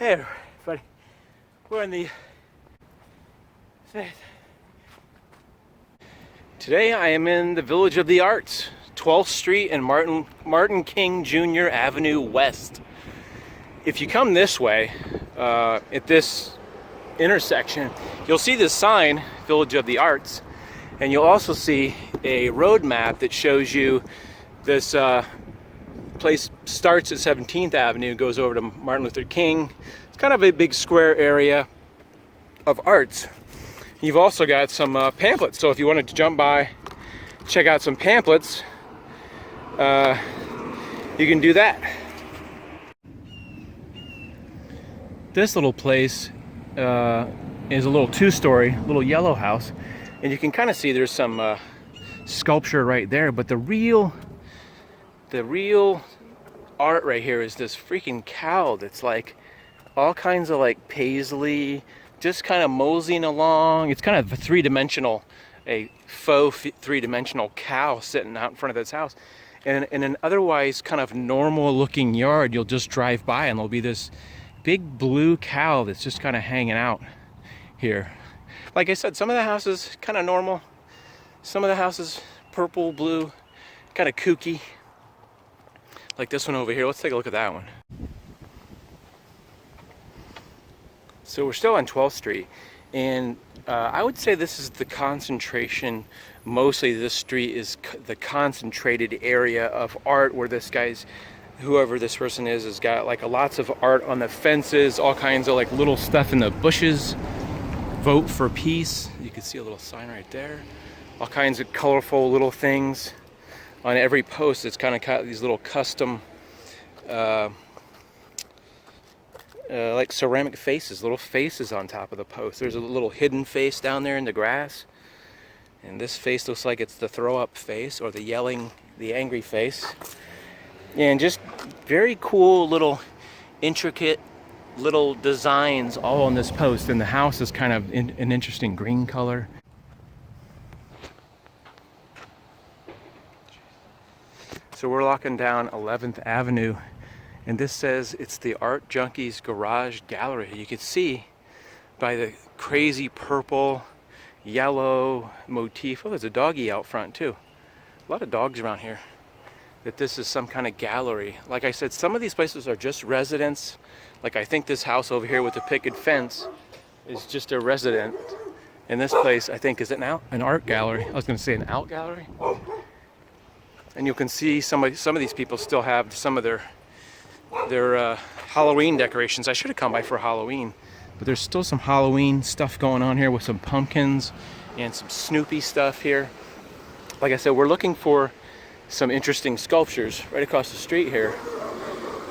Hey everybody, we're in the... Today I am in the Village of the Arts, 12th Street and Martin King Jr. Avenue West. If you come this way, at this intersection, you'll see this sign, Village of the Arts, and you'll also see a road map that shows you this place starts at 17th Avenue, goes over to Martin Luther King. It's kind of a big square area of arts. You've also got some pamphlets, so if you wanted to jump by, check out some pamphlets, you can do that. This little place is a little two-story, little yellow house, and you can kind of see there's some sculpture right there, but the real art right here is this freaking cow that's like all kinds of like paisley, just kind of moseying along. It's kind of a a faux three-dimensional cow sitting out in front of this house. And in an otherwise kind of normal looking yard, you'll just drive by and there'll be this big blue cow that's just kind of hanging out here. Like I said, some of the houses kind of normal, some of the houses purple, blue, kind of kooky. Like this one over here. Let's take a look at that one. So we're still on 12th Street, and I would say this is the concentration. Mostly this street is the concentrated area of art where whoever this person is, has got like lots of art on the fences, all kinds of like little stuff in the bushes. Vote for peace. You can see a little sign right there. All kinds of colorful little things. On every post, it's kind of got these little custom like ceramic faces, little faces on top of the post. There's a little hidden face down there in the grass. And this face looks like it's the throw up face or the angry face. And just very cool little intricate little designs all on this post. And the house is kind of an interesting green color. So we're walking down 11th Avenue, and this says it's the Art Junkies Garage Gallery. You can see by the crazy purple, yellow motif. Oh, there's a doggy out front too. A lot of dogs around here. That this is some kind of gallery. Like I said, some of these places are just residents. Like I think this house over here with the picket fence is just a resident. And this place, I think, is an art gallery. I was going to say an out gallery. And you can see some of these people still have some of their Halloween decorations. I should have come by for Halloween, but there's still some Halloween stuff going on here with some pumpkins and some Snoopy stuff here. Like I said, we're looking for some interesting sculptures right across the street here.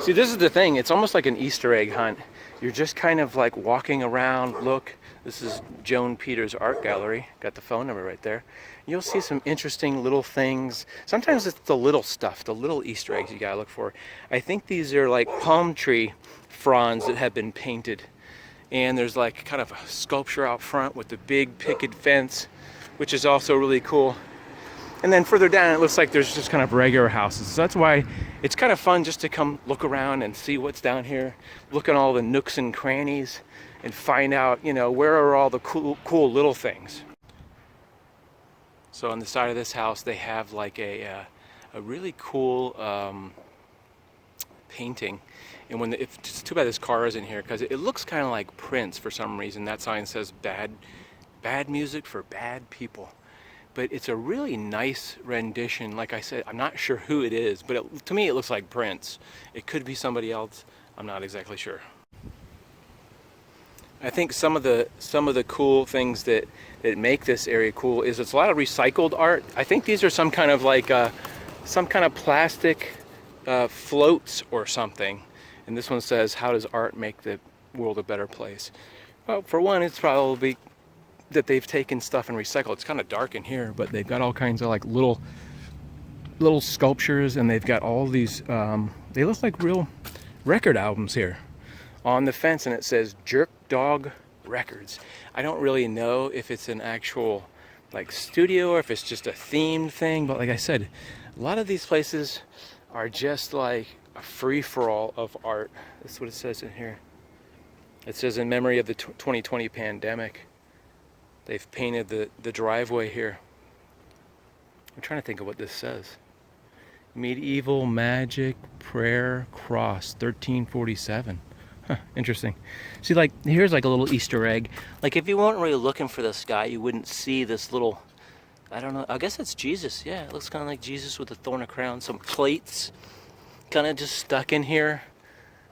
See, this is the thing. It's almost like an Easter egg hunt. You're just kind of like walking around. Look, this is Joan Peters Art Gallery. Got the phone number right there. You'll see some interesting little things. Sometimes it's the little stuff, the little Easter eggs you gotta look for. I think these are like palm tree fronds that have been painted. And there's like kind of a sculpture out front with the big picket fence, which is also really cool. And then further down, it looks like there's just kind of regular houses. So that's why it's kind of fun just to come look around and see what's down here. Look at all the nooks and crannies and find out, where are all the cool little things. So on the side of this house, they have like a really cool painting. And it's too bad this car is in here because it looks kind of like Prince for some reason. That sign says bad music for bad people. But it's a really nice rendition. Like I said, I'm not sure who it is, but to me it looks like Prince. It could be somebody else. I'm not exactly sure. I think some of the cool things that make this area cool is it's a lot of recycled art. I think these are some kind of like some kind of plastic floats or something. And this one says, "How does art make the world a better place?" Well, for one, it's probably that they've taken stuff and recycled. It's kind of dark in here, but they've got all kinds of like little sculptures, and they've got all these they look like real record albums here on the fence, and it says Jerk Dog Records. I don't really know if it's an actual like studio or if it's just a themed thing, but like I said, a lot of these places are just like a free-for-all of art. That's what it says in here. It says in memory of the 2020 pandemic. They've painted the driveway here. I'm trying to think of what this says. Medieval Magic Prayer Cross, 1347. Huh, interesting. See, like, here's like a little Easter egg. Like, if you weren't really looking for this guy, you wouldn't see this little, I don't know, I guess it's Jesus. Yeah, it looks kind of like Jesus with a thorn of crown. Some plates kind of just stuck in here.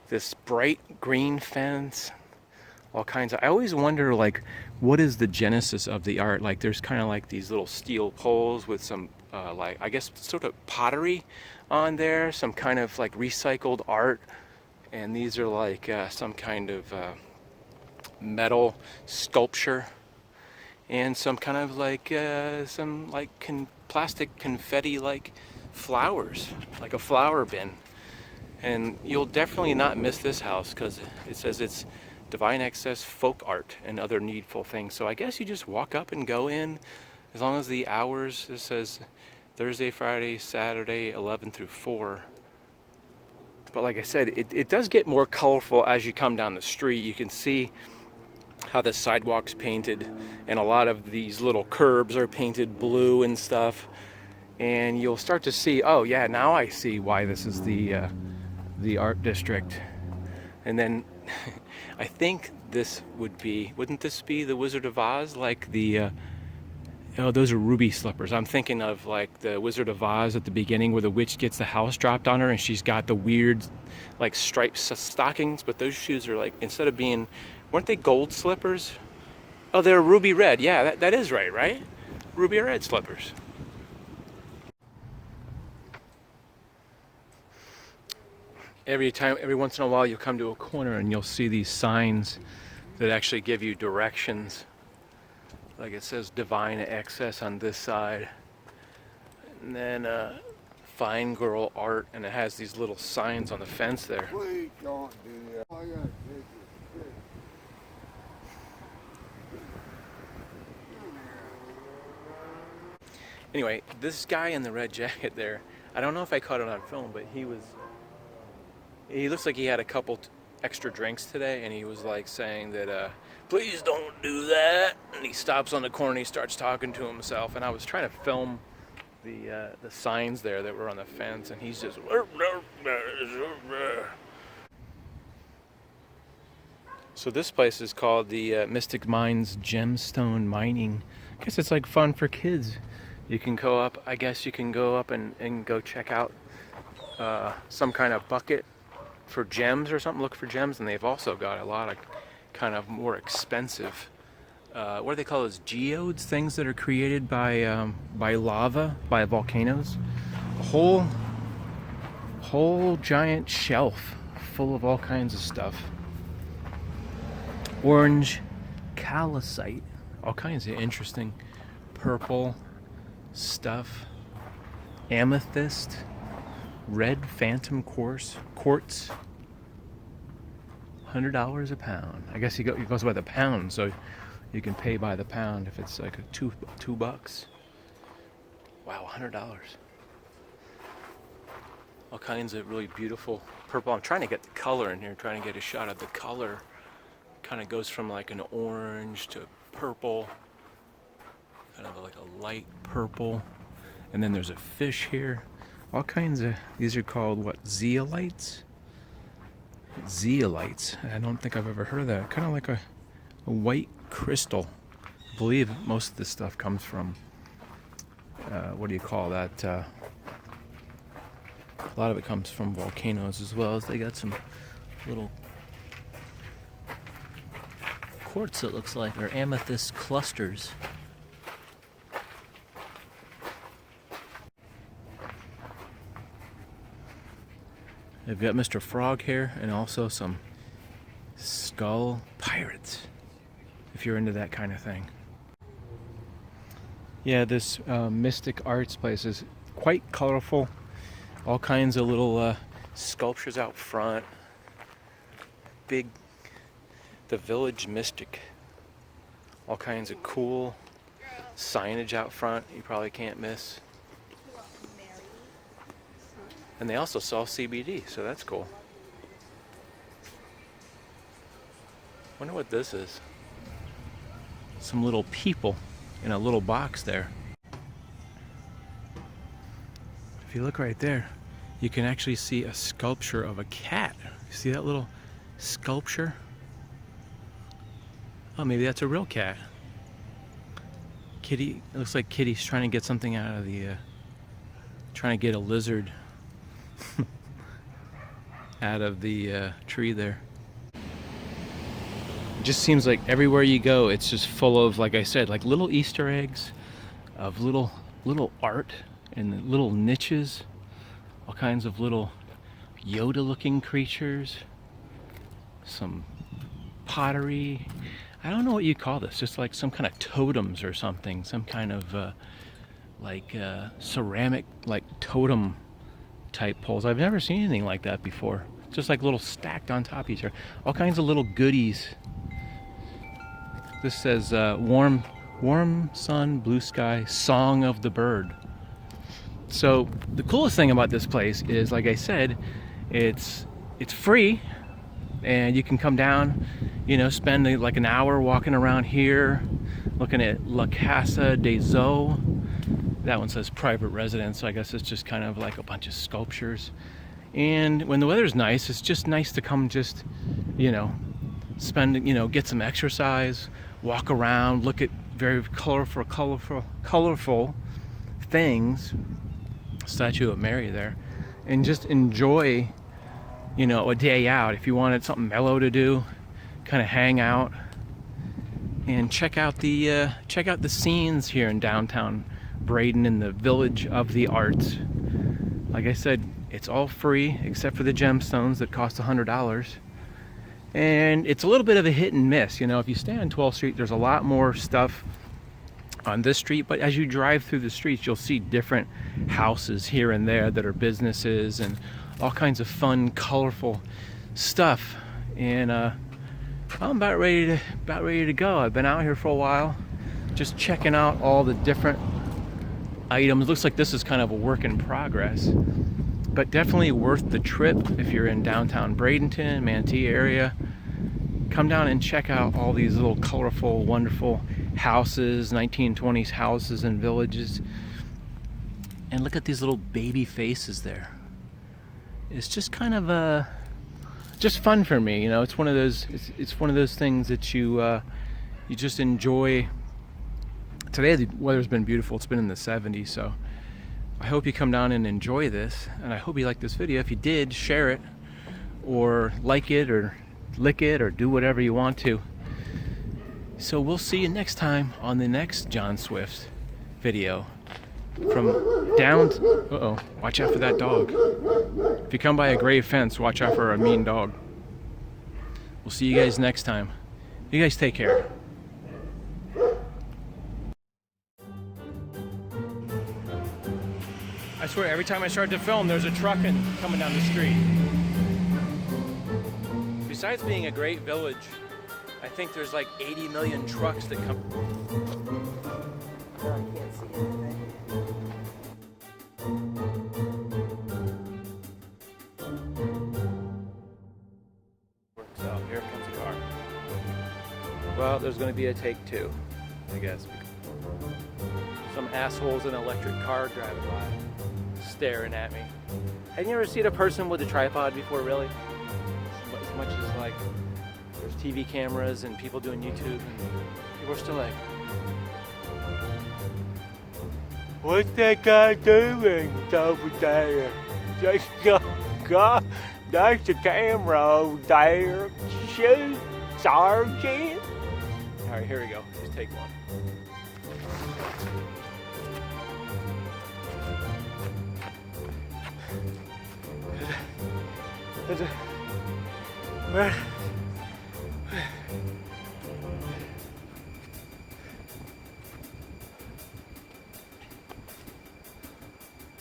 This bright green fence. All kinds of, I always wonder, like, what is the genesis of the art? Like, there's kind of like these little steel poles with some, like, I guess, sort of pottery on there, some kind of like recycled art. And these are like some kind of metal sculpture, and some kind of like some like plastic confetti like flowers, like a flower bin. And you'll definitely not miss this house because it says it's Divine Excess Folk Art and other needful things. So I guess you just walk up and go in, as long as the hours, it says Thursday, Friday, Saturday, 11 through 4. But like I said, it does get more colorful as you come down the street. You can see how the sidewalk's painted, and a lot of these little curbs are painted blue and stuff. And you'll start to see, oh yeah, now I see why this is the art district. And then I think this wouldn't this be the Wizard of Oz? Like the, oh, those are ruby slippers. I'm thinking of like the Wizard of Oz at the beginning where the witch gets the house dropped on her and she's got the weird like striped stockings. But those shoes are like, instead of being, weren't they gold slippers? Oh, they're ruby red. Yeah, that is right? Ruby red slippers. Every once in a while you'll come to a corner and you'll see these signs that actually give you directions. Like it says Divine Excess on this side, and then Fine Girl Art, and it has these little signs on the fence there. Please don't do that. I gotta take this. Anyway, this guy in the red jacket there, I don't know if I caught it on film, but he looks like he had a couple extra drinks today, and he was like saying that, please don't do that. And he stops on the corner and he starts talking to himself. And I was trying to film the signs there that were on the fence, and he's just. So this place is called the Mystic Mines Gemstone Mining. I guess it's like fun for kids. You can go up, I guess you can go up and go check out some kind of bucket for gems or something, look for gems. And they've also got a lot of kind of more expensive, what do they call those, geodes, things that are created by lava, by volcanoes. A whole giant shelf full of all kinds of stuff. Orange calcite, all kinds of interesting purple stuff. Amethyst, red phantom quartz, $100 a pound. I guess it goes by the pound, so you can pay by the pound if it's like $2. Wow, $100. All kinds of really beautiful purple. I'm trying to get the color in here, trying to get a shot of the color. Kind of goes from like an orange to purple, kind of like a light purple. And then there's a fish here. All kinds of, these are called what, zeolites? Zeolites. I don't think I've ever heard of that. Kind of like a white crystal. I believe most of this stuff comes from, what do you call that? A lot of it comes from volcanoes, as well as they got some little quartz, it looks like, or amethyst clusters. They've got Mr. Frog here, and also some skull pirates, if you're into that kind of thing. Yeah, this Mystic Arts place is quite colorful. All kinds of little sculptures out front. Big, the Village Mystic. All kinds of cool signage out front you probably can't miss. And they also sell CBD, so that's cool. Wonder what this is. Some little people in a little box there. If you look right there, you can actually see a sculpture of a cat. See that little sculpture? Oh, maybe that's a real cat. Kitty, it looks like Kitty's trying to get something out of the, trying to get a lizard out of the tree there. It just seems like everywhere you go, it's just full of, like I said, like little Easter eggs of little art and little niches, all kinds of little Yoda-looking creatures, some pottery. I don't know what you call this, just like some kind of totems or something, some kind of ceramic, like totem type poles. I've never seen anything like that before. Just like little stacked on top of each other. All kinds of little goodies. This says warm sun, blue sky, song of the bird. So the coolest thing about this place is, like I said, it's free, and you can come down, you know, spend like an hour walking around here, looking at La Casa de Zo. That one says private residence, so I guess it's just kind of like a bunch of sculptures. And when the weather's nice, it's just nice to come just, you know, spend, you know, get some exercise, walk around, look at very colorful things. Statue of Mary there, and just enjoy, you know, a day out. If you wanted something mellow to do, kind of hang out and check out the scenes here in downtown Braden, in the Village of the Arts. Like I said, it's all free except for the gemstones that cost $100, and it's a little bit of a hit and miss. You know, if you stay on 12th Street, there's a lot more stuff on this street, but as you drive through the streets, you'll see different houses here and there that are businesses and all kinds of fun, colorful stuff. And I'm about ready to go. I've been out here for a while, just checking out all the different items. Looks like this is kind of a work in progress, but definitely worth the trip if you're in downtown Bradenton, Manatee area. Come down and check out all these little colorful, wonderful houses, 1920s houses and villages. And look at these little baby faces there. It's just kind of just fun for me, you know. It's one of those things that you just enjoy. Today the weather's been beautiful. It's been in the 70s, so I hope you come down and enjoy this, and I hope you like this video. If you did, share it or like it or lick it or do whatever you want to. So we'll see you next time on the next John Swift video from down. Uh-oh, watch out for that dog. If you come by a gray fence, watch out for a mean dog. We'll see you guys next time. You guys take care. I swear, every time I start to film, there's a truck coming down the street. Besides being a great village, I think there's like 80 million trucks that come. I can't see anything. So here comes a car. Well, there's going to be a take two, I guess. Some assholes in an electric car driving by, staring at me. Have you ever seen a person with a tripod before, really? As much as like there's TV cameras and people doing YouTube, and people are still like, what's that guy doing over there? Just go, there's the camera over there. Shoot, Sergeant. All right, here we go. Just take one. Where